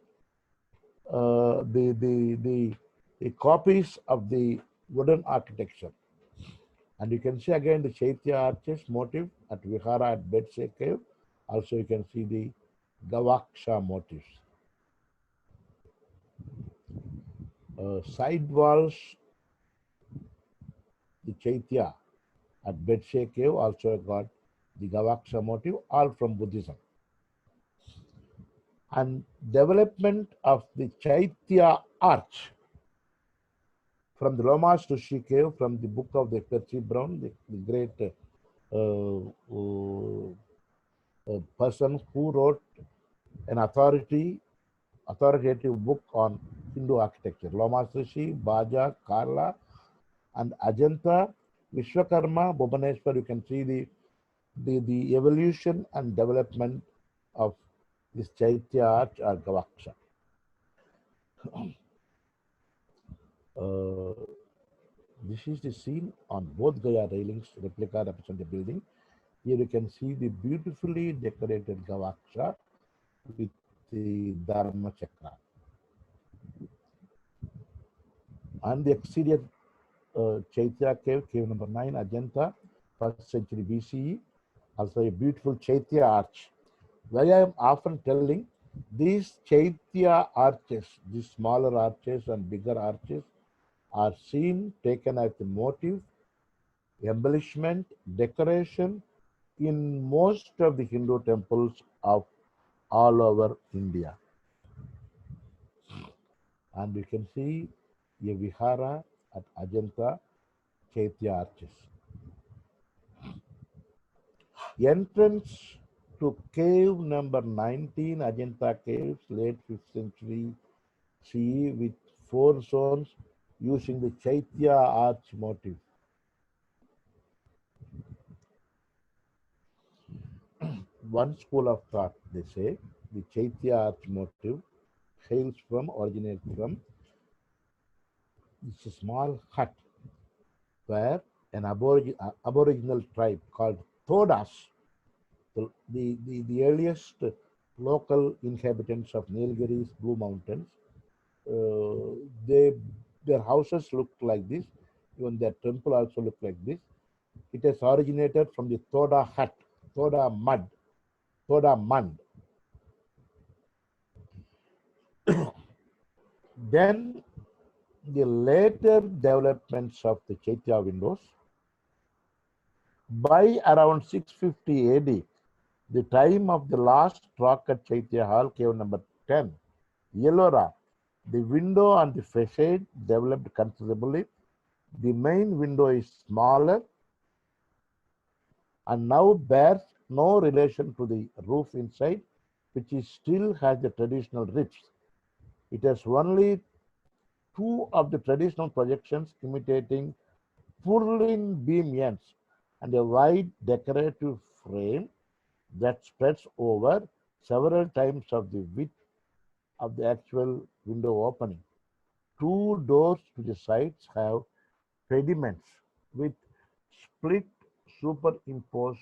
the copies of the wooden architecture. And you can see again the Chaitya arches motif at Vihara at Bedse cave. Also you can see the Gavaksha motifs. Side walls, the Chaitya at Bedse cave also got the Gavaksha motif, all from Buddhism. And development of the Chaitya arch from the Lomas Rishi cave, from the book of the Percy Brown, the great person who wrote an authoritative book on Hindu architecture. Lomas Rishi, Baja, Karla, and Ajanta, Vishwakarma, Bhubaneswar. You can see the evolution and development of this Chaitya arch or Gavaksha. This is the scene on both Gaya railings, replica represent the building. Here you can see the beautifully decorated Gavaksha with the Dharma Chakra. And the exterior Chaitya cave, cave number 9, Ajanta, 1st century BCE. Also a beautiful Chaitya arch. Where I am often telling, these Chaitya arches, these smaller arches and bigger arches, are seen taken as the motive, embellishment, decoration in most of the Hindu temples of all over India. And you can see a vihara at Ajanta, Chaitya arches. Entrance to cave number 19, Ajanta caves, late 5th century CE, with 4 zones using the Chaitya arch motif. One school of thought, they say, the Chaitya arch motif originates from it's a small hut where an aboriginal tribe called Todas, the earliest local inhabitants of Nilgiris Blue Mountains, their houses looked like this. Even their temple also looked like this. It has originated from the Toda hut, Toda mud. Then the later developments of the Chaitya windows. By around 650 AD, the time of the last rock at Chaitya Hall, cave number 10, Ellora, the window on the facade developed considerably. The main window is smaller and now bears no relation to the roof inside, which is still has the traditional ribs. It has only two of the traditional projections imitating purlin beam ends and a wide decorative frame that spreads over several times of the width of the actual window opening. Two doors to the sides have pediments with split superimposed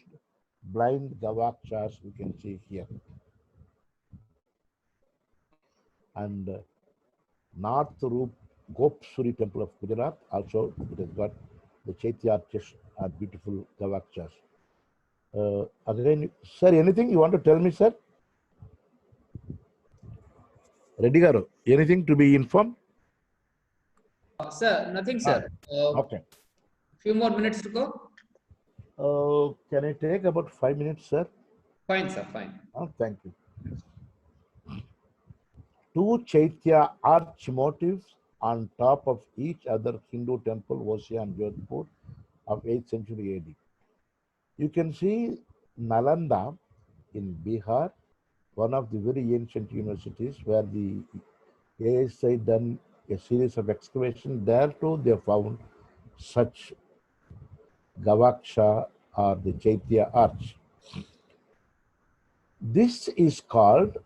blind gavakshas we can see here. And North Roop Gopsuri temple of Gujarat also it has got the Chaitya arches are beautiful gavakshas. Again, sir, anything you want to tell me, sir? Reddy garu, anything to be informed? Sir, nothing, sir. Okay. Few more minutes to go. Can I take about 5 minutes, sir? Fine, sir. Fine. Thank you. Two Chaitya arch motifs on top of each other Hindu temple, Ossia and Jodhpur of 8th century AD. You can see Nalanda in Bihar, one of the very ancient universities where the ASI done a series of excavation. There too they found such Gavaksha or the Chaitya arch. This is called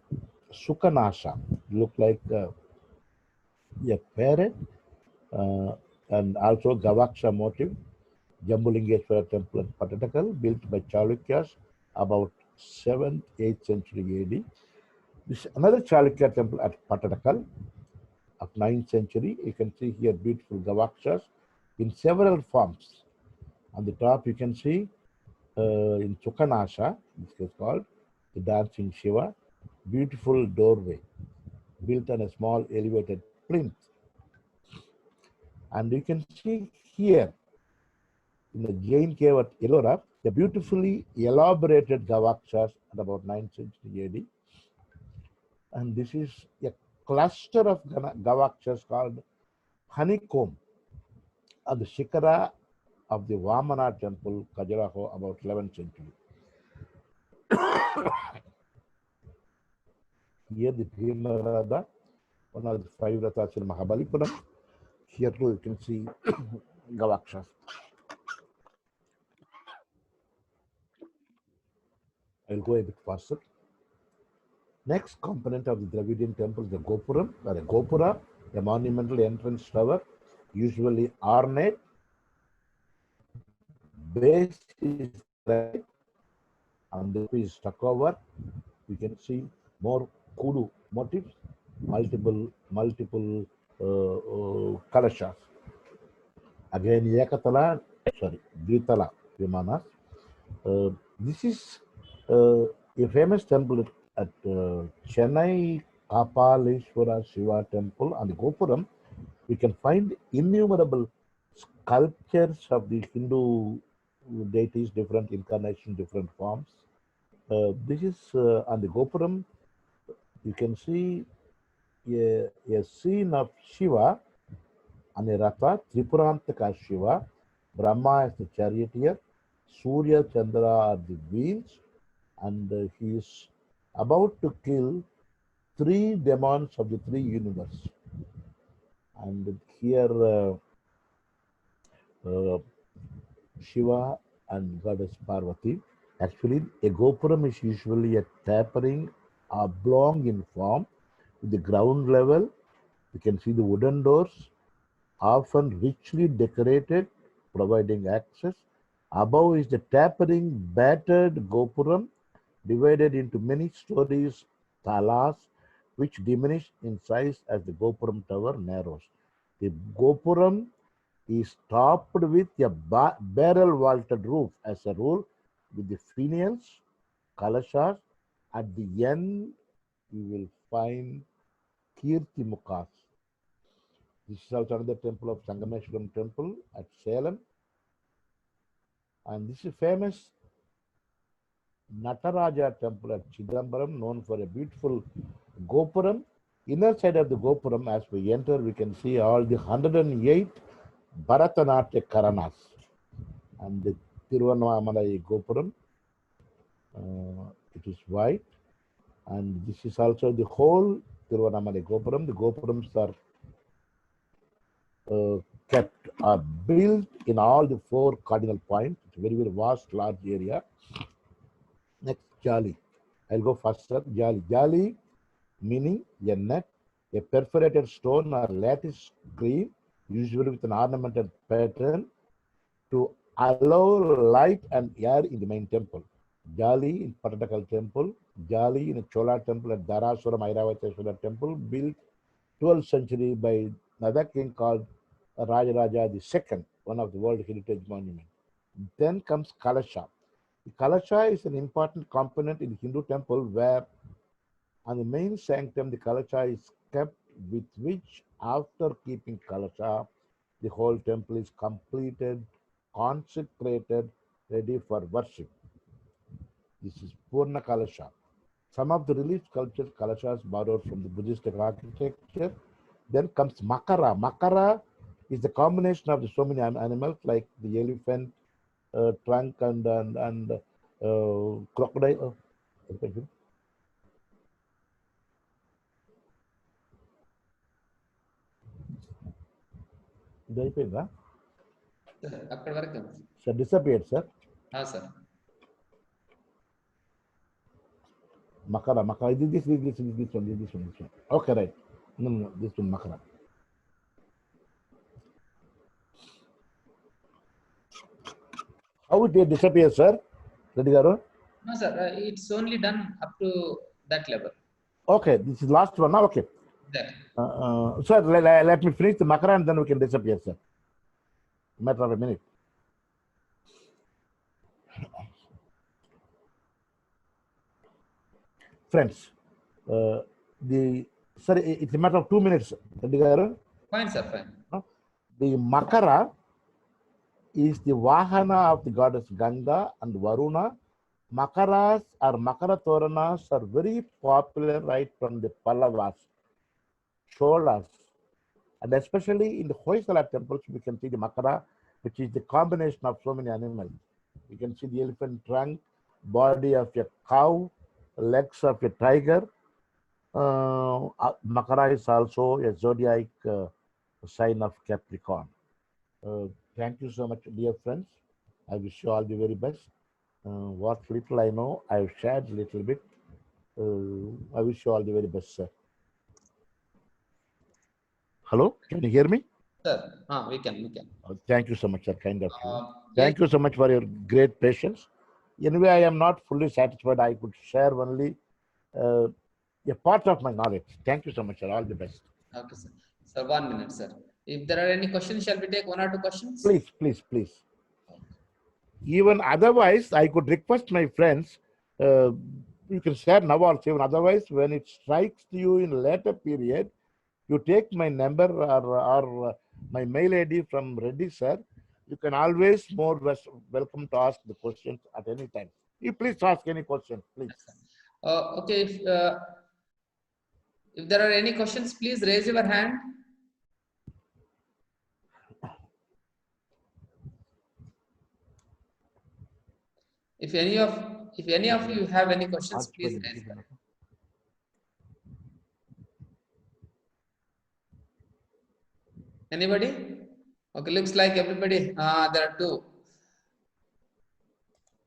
Sukanasha. Look like a parrot and also Gavaksha motif. Jambulingeshwara temple at Patattakal, built by Chalukyas about 7th, 8th century AD. This another Chalukya temple at Patattakal of 9th century. You can see here beautiful Gavakshas in several forms. On the top, you can see in Sukanasha, this is called the dancing Shiva, beautiful doorway built on a small elevated plinth. And you can see here in the Jain cave at Ellora, the beautifully elaborated Gavakshas at about 9th century AD. And this is a cluster of Gavakshas called honeycomb at the Shikara of the Vamana temple, Khajuraho, about 11th century. Here the Bhima Ratha, one of the 5 Rathas in Mahabalipuram. Here too you can see Gavakshas. I'll go a bit faster. Next component of the Dravidian temple is the Gopuram, or a Gopura, a monumental entrance tower, usually ornate. Base is red, and the is stuck over. You can see more kudu motifs, multiple kalashas. Again, Yakatala, sorry, Dvitala Vimanas. This is a famous temple at Chennai Kapaleshwara Shiva temple on the Gopuram. We can find innumerable sculptures of the Hindu deities, different incarnations, different forms. This is on the Gopuram. You can see a scene of Shiva on a Ratha, Tripurantaka Shiva, Brahma is the charioteer, Surya, Chandra are the wheels, and he is about to kill 3 demons of the 3 universes. And here Shiva and goddess Parvati. Actually, a Gopuram is usually a tapering oblong in form with the ground level. You can see the wooden doors, often richly decorated, providing access. Above is the tapering, battered Gopuram, divided into many stories, talas, which diminish in size as the Gopuram tower narrows. The Gopuram is topped with a barrel vaulted roof as a rule, with the finials, kalashas. At the end, you will find Kirti Mukhas, This is also another temple of Sangameshwaram temple at Salem. And this is famous Nataraja temple at Chidambaram, known for a beautiful Gopuram. Inner side of the Gopuram, as we enter, we can see all the 108 Bharatanatyam Karanas. And the Tiruvannamalai Gopuram, it is white. And this is also the whole Tiruvannamalai Gopuram. The Gopurams are kept, are built in all the 4 cardinal points. It's a very, very vast, large area. Next, Jali. I'll go first, sir. Jali. Jali meaning a net, a perforated stone or lattice screen, usually with an ornamented pattern, to allow light and air in the main temple. Jali in Pattatakal temple, Jali in a Chola temple at Dharasuram Airavacheshwara temple, built 12th century by another king called Rajaraja II, one of the World Heritage Monuments. Then comes Kalasha. The Kalasha is an important component in the Hindu temple where on the main sanctum the Kalasha is kept, with which after keeping Kalasha, the whole temple is completed, consecrated, ready for worship. This is Purna Kalasha. Some of the relief sculptures Kalashas borrowed from the Buddhist architecture. Then comes Makara. Makara is the combination of so many animals like the elephant trunk and crocodile. అక్కడ వరకు Sir, disappeared, sir. Sir Makara. This one. Okay, right. No, this one, Makara. How would they disappear, sir? Reddy Garu? No, sir. It's only done up to that level. Okay, this is last one now. Okay. That. Sir, let me finish the Makara and then we can disappear, sir. Matter of a minute. Friends, sir, it's a matter of 2 minutes. Reddy Garu? Fine, sir. Fine. The Makara is the Vahana of the goddess Ganga and Varuna. Makaras or Makara Toranas are very popular right from the Pallavas, Cholas, and especially in the Hoysala temples, we can see the Makara, which is the combination of so many animals. You can see the elephant trunk, body of a cow, legs of a tiger. Makara is also a zodiac sign of Capricorn. Thank you so much, dear friends. I wish you all the very best. What little I know, I've shared a little bit. I wish you all the very best, sir. Hello, can you hear me? Sir, we can. Thank you so much, sir. Kind of you. Yes. Thank you so much for your great patience. Anyway, I am not fully satisfied. I could share only a part of my knowledge. Thank you so much, sir. All the best. Okay, sir. Sir, 1 minute, sir. If there are any questions, shall we take 1 or 2 questions? Please. Even otherwise, I could request my friends, you can share now also. Even otherwise, when it strikes you in a later period, you take my number or my mail ID from Reddy, sir. You can always more welcome to ask the questions at any time. You please ask any question, please. Okay. If there are any questions, please raise your hand. If any of you have any questions, please raise your hand. Anybody? Okay, looks like everybody. There are 2.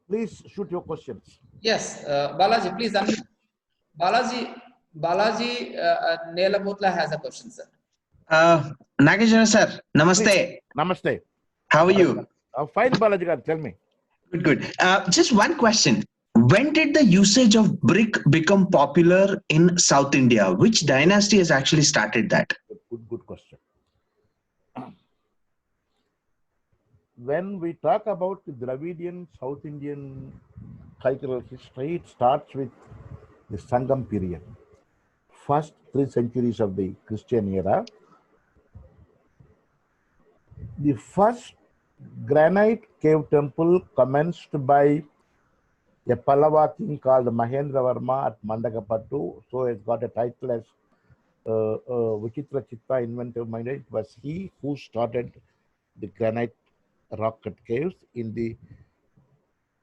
Please shoot your questions. Yes, Balaji, please unmute. Balaji Nelamutla has a question, sir. Nageswara sir, namaste. Please. Namaste. How are you? Fine, Balaji, tell me. Good. Just one question. When did the usage of brick become popular in South India? Which dynasty has actually started that? Good question. When we talk about the Dravidian South Indian cultural history, it starts with the Sangam period. First 3 centuries of the Christian era. The first granite cave temple commenced by a Pallava king called Mahendravarma at Mandagapattu. So it got a title as Vichitra Chitta, inventive minded. It was he who started the granite rock cut caves. In the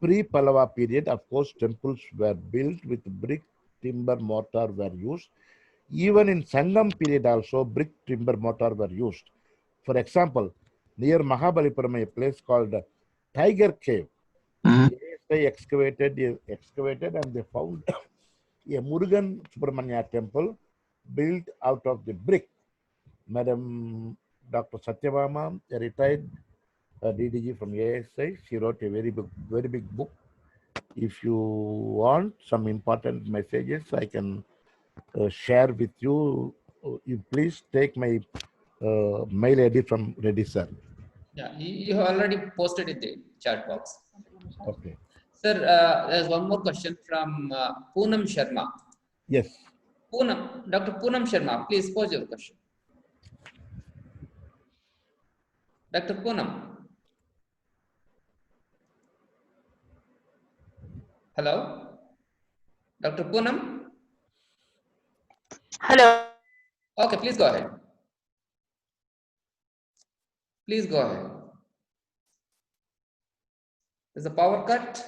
pre-Pallava period, of course, temples were built with brick, timber, mortar were used. Even in Sangam period also, brick, timber, mortar were used. For example, near Mahabalipuram, a place called Tiger Cave, Mhm. they excavated and they found a Murugan Subramanya temple built out of the brick. Madam Dr. Satyabama, a retired DDG from ASI, she wrote a very big book. If you want some important messages, I can share with you. You please take my mail ID from Reddy sir. Yeah, you have already posted in the chat box. Okay. Sir, there's one more question from Poonam Sharma. Yes. Poonam, Dr. Poonam Sharma, please pose your question. Dr. Poonam. Hello? Dr. Poonam? Hello. Okay, please go ahead. Please go ahead. There's a power cut.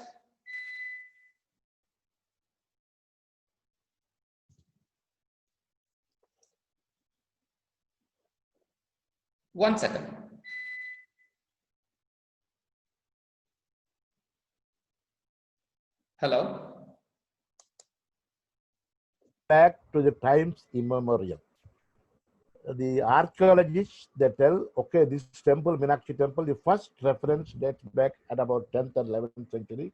One second. Hello? Back to the times immemorial. The archaeologists, they tell, okay, this temple, Meenakshi temple, the first reference dates back at about 10th and 11th century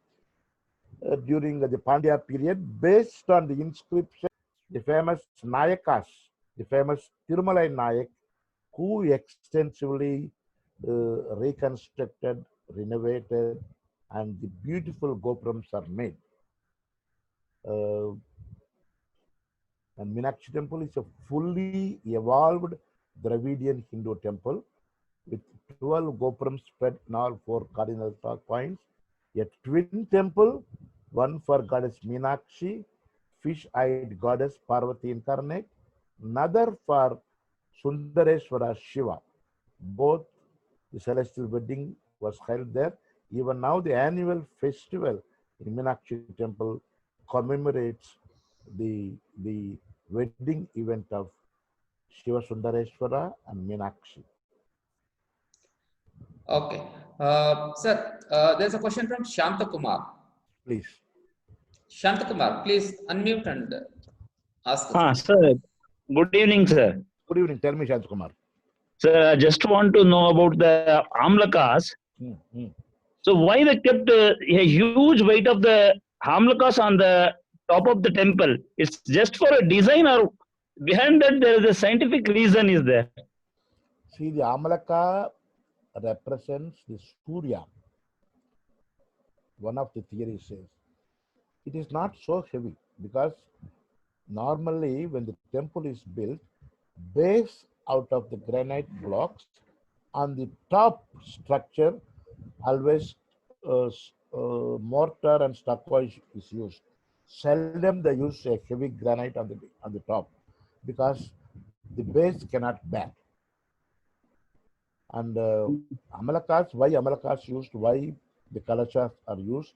during the Pandya period, based on the inscription, the famous Nayakas, the famous Tirumalai Nayak, who extensively reconstructed, renovated, and the beautiful gopurams are made. And Meenakshi temple is a fully evolved Dravidian Hindu temple with 12 gopurams spread in all 4 cardinal points. A twin temple, one for goddess Meenakshi, fish-eyed goddess Parvati incarnate, another for Sundareswara Shiva. Both the celestial wedding was held there. Even now, the annual festival in Meenakshi temple commemorates the wedding event of Shiva Sundareswara and Meenakshi. Okay. Sir, there's a question from Shanta Kumar. Please. Shanta Kumar, please unmute and ask us. Sir, good evening, sir. Good evening. Tell me, Shanta Kumar. Sir, I just want to know about the Amlakas. So why they kept a huge weight of the Amlakas on the top of the temple? It's just for a design, or behind that there is a scientific reason is there? See, the Amalaka represents the Surya. One of the theories says it is not so heavy because normally when the temple is built, base out of the granite blocks, on the top structure always mortar and stucco is used. Seldom they use a heavy granite on the top because the base cannot bear. And Amalakas, why Amalakas used, why the Kalashas are used,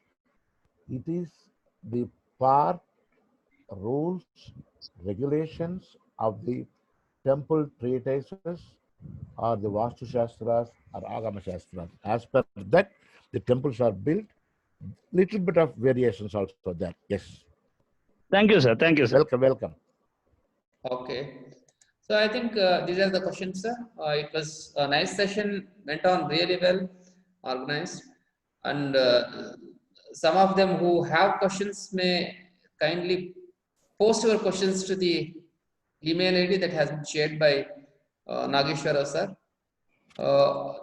it is the part, rules, regulations of the temple treatises or the Vastu Shastras or Agama Shastras. As per that, the temples are built. Little bit of variations also there. Yes. Thank you, sir. Thank you, sir. Welcome, welcome. Okay. So I think these are the questions, sir. It was a nice session, went on really well, organized. And some of them who have questions may kindly post your questions to the email ID that has been shared by Nageshwara sir.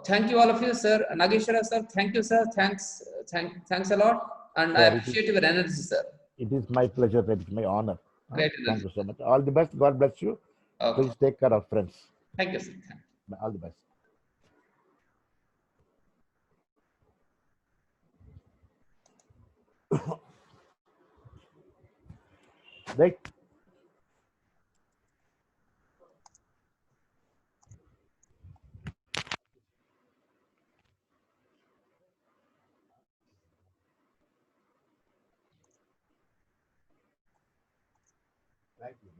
Thank you all of you, sir. Nageshwara sir, thank you, sir. Thanks a lot. And I appreciate your energy, sir. It is my pleasure. It is my honor. Great. Thank you so much. All the best. God bless you. Okay. Please take care of friends. Thank you, sir. All the best. Right? Thank you.